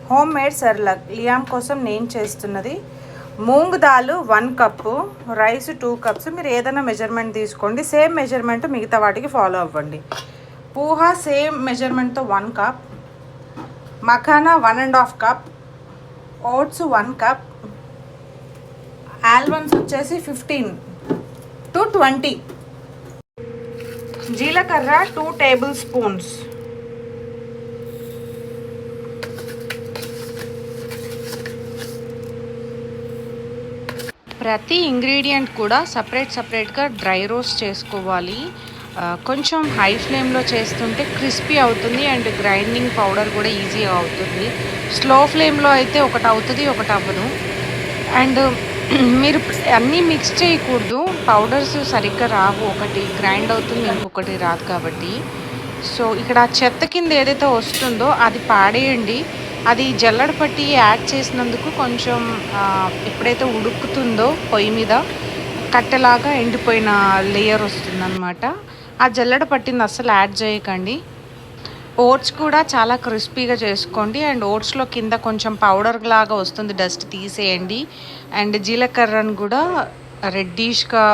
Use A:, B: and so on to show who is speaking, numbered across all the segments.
A: Home made Cerelac Liam కోసం నేను చేస్తున్నది. Moong dal 1 cup, rice 2 cups. మీరు ఏదైనా మెజర్మెంట్ తీసుకోండి, సేమ్ మెజర్మెంట్ మిగతా వాటికి ఫాలో అవ్వండి. పూహా సేమ్ మెజర్మెంట్తో 1 cup, makhana 1.5 cup, oats 1 cup, almonds వచ్చేసి 15 to 20, జీలకర్ర 2 టేబుల్ స్పూన్స్, ప్రతి ఇంగ్రీడియంట్ కూడా సపరేట్గా డ్రై రోస్ట్ చేసుకోవాలి. కొంచెం హై ఫ్లేమ్లో చేస్తుంటే క్రిస్పీ అవుతుంది అండ్ గ్రైండింగ్ పౌడర్ కూడా ఈజీగా అవుతుంది. స్లో ఫ్లేమ్లో అయితే ఒకటి అవుతుంది, ఒకటి అవ్వదు. అండ్ మీరు అన్నీ మిక్స్ చేయకూడదు, పౌడర్స్ సరిగ్గా రావు, ఒకటి గ్రైండ్ అవుతుంది ఇంకొకటి రాదు కాబట్టి. సో ఇక్కడ చెత్త కింద ఏదైతే వస్తుందో అది పాడేయండి. అది జల్లెడ పట్టి యాడ్ చేసినందుకు కొంచెం ఎప్పుడైతే ఉడుకుతుందో పొయ్యి మీద కట్టెలాగా ఎండిపోయిన లేయర్ వస్తుందన్నమాట. ఆ జల్లెడ పట్టింది అస్సలు యాడ్ చేయకండి. ఓట్స్ కూడా చాలా క్రిస్పీగా చేసుకోండి అండ్ ఓట్స్లో కింద కొంచెం పౌడర్ లాగా వస్తుంది, డస్ట్ తీసేయండి. అండ్ జీలకర్రను కూడా రెడ్డిష్గా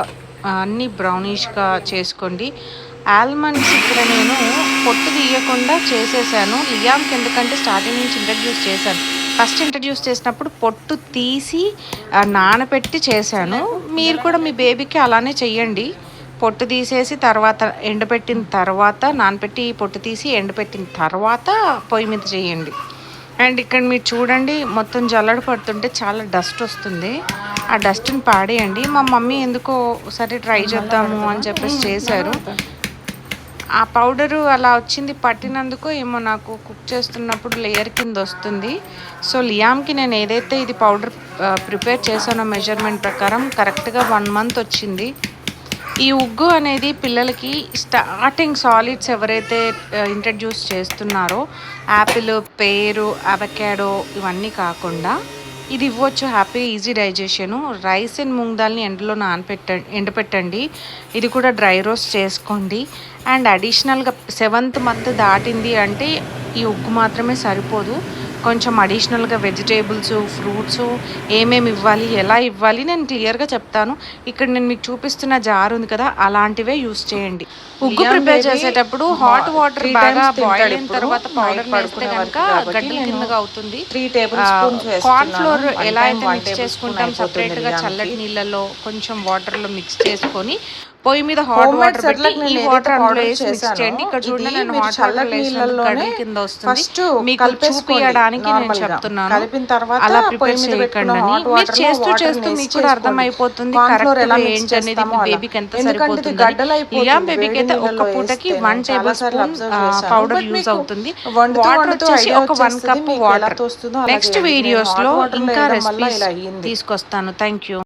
A: అన్నీ బ్రౌనిష్గా చేసుకోండి. ఆల్మండ్స్ ఇక్కడ నేను పొట్టు తీయకుండా చేసేసాను లియామ్కి, ఎందుకంటే స్టార్టింగ్ నుంచి ఇంట్రడ్యూస్ చేశాను. ఫస్ట్ ఇంట్రడ్యూస్ చేసినప్పుడు పొట్టు తీసి నానబెట్టి చేశాను. మీరు కూడా మీ బేబీకి అలానే చెయ్యండి. పొట్టు తీసేసి తర్వాత ఎండబెట్టిన తర్వాత నానబెట్టి పొట్టు తీసి ఎండబెట్టిన తర్వాత పొయ్యి మీద చేయండి. అండ్ ఇక్కడ మీరు చూడండి, మొత్తం జల్లడ పడుతుంటే చాలా డస్ట్ వస్తుంది. ఆ డస్ట్ని పాడేయండి. మా మమ్మీ ఎందుకో సరే ట్రై చేద్దాము అని చెప్పేసి చేశారు. ఆ పౌడరు అలా వచ్చింది, పట్టినందుకు ఏమో నాకు కుక్ చేస్తున్నప్పుడు లేయర్ కింద వస్తుంది. సో లియామ్కి నేను ఏదైతే ఇది పౌడర్ ప్రిపేర్ చేశానో మెజర్మెంట్ ప్రకారం కరెక్ట్గా 1 మంత్ వచ్చింది. ఈ ఉగ్గు అనేది పిల్లలకి స్టార్టింగ్ సాలిడ్స్ ఎవరైతే ఇంట్రడ్యూస్ చేస్తున్నారో, యాపిల్, పేరు, అవకాడో ఇవన్నీ కాకుండా ఇది ఇవ్వచ్చు. Happy easy digestion. Rice and moong దాల్ని ఎండలో ఎండపెట్టండి. ఇది కూడా డ్రై రోస్ట్ చేసుకోండి. అండ్ అడిషనల్గా 7th మంత్ దాటింది అంటే ఈ ఉగ్గు మాత్రమే సరిపోదు, కొంచెం అడిషనల్గా వెజిటేబుల్స్, ఫ్రూట్స్ ఏమేమి ఇవ్వాలి, ఎలా ఇవ్వాలి నేను క్లియర్గా చెప్తాను. ఇక్కడ నేను మీకు చూపిస్తున్న జార్ ఉంది కదా, అలాంటివే యూస్ చేయండి. ఉగ్గు ప్రిపేర్ చేసేటప్పుడు హాట్ వాటర్ బాగా బాయిల్ అయిన తర్వాత పౌడర్ వేస్తే కనుక గడ్డల కిందగా అవుతుంది. కార్న్ ఫ్లోర్ ఎలా అయితే మిక్స్ చేసుకుంటాం సపరేట్గా చల్లటి నీళ్ళలో కొంచెం వాటర్లో మిక్స్ చేసుకొని పొయ్యి మీద హాట్ వాటర్ పెట్టి ఈ వాటర్ అందులో వేసి మిక్స్ చేయండి. ఇక్కడ చూడండి నేను హాట్ వాటర్ గడ్డల కింద వస్తుంది, మీకు చూపించడానికి నేను చెప్తున్నాను. అలా ప్రిపేర్ చేయకండి. మీరు చేస్తూ మీకు కూడా అర్థమైపోతుంది కరెక్ట్గా ఏంటి అనేది, మీ బేబీకి ఎంత సరిపోతుంది. లియామ్ బేబీకి అయితే ఒక పూటకి 1 టేబుల్ స్పూన్ పౌడర్ యూజ్ అవుతుంది. వాటర్ వచ్చేసి ఒక 1 కప్ వాటర్. నెక్స్ట్ వీడియోస్ లో ఇంకా రెసిపీస్ తీసుకొస్తాను. Thank you.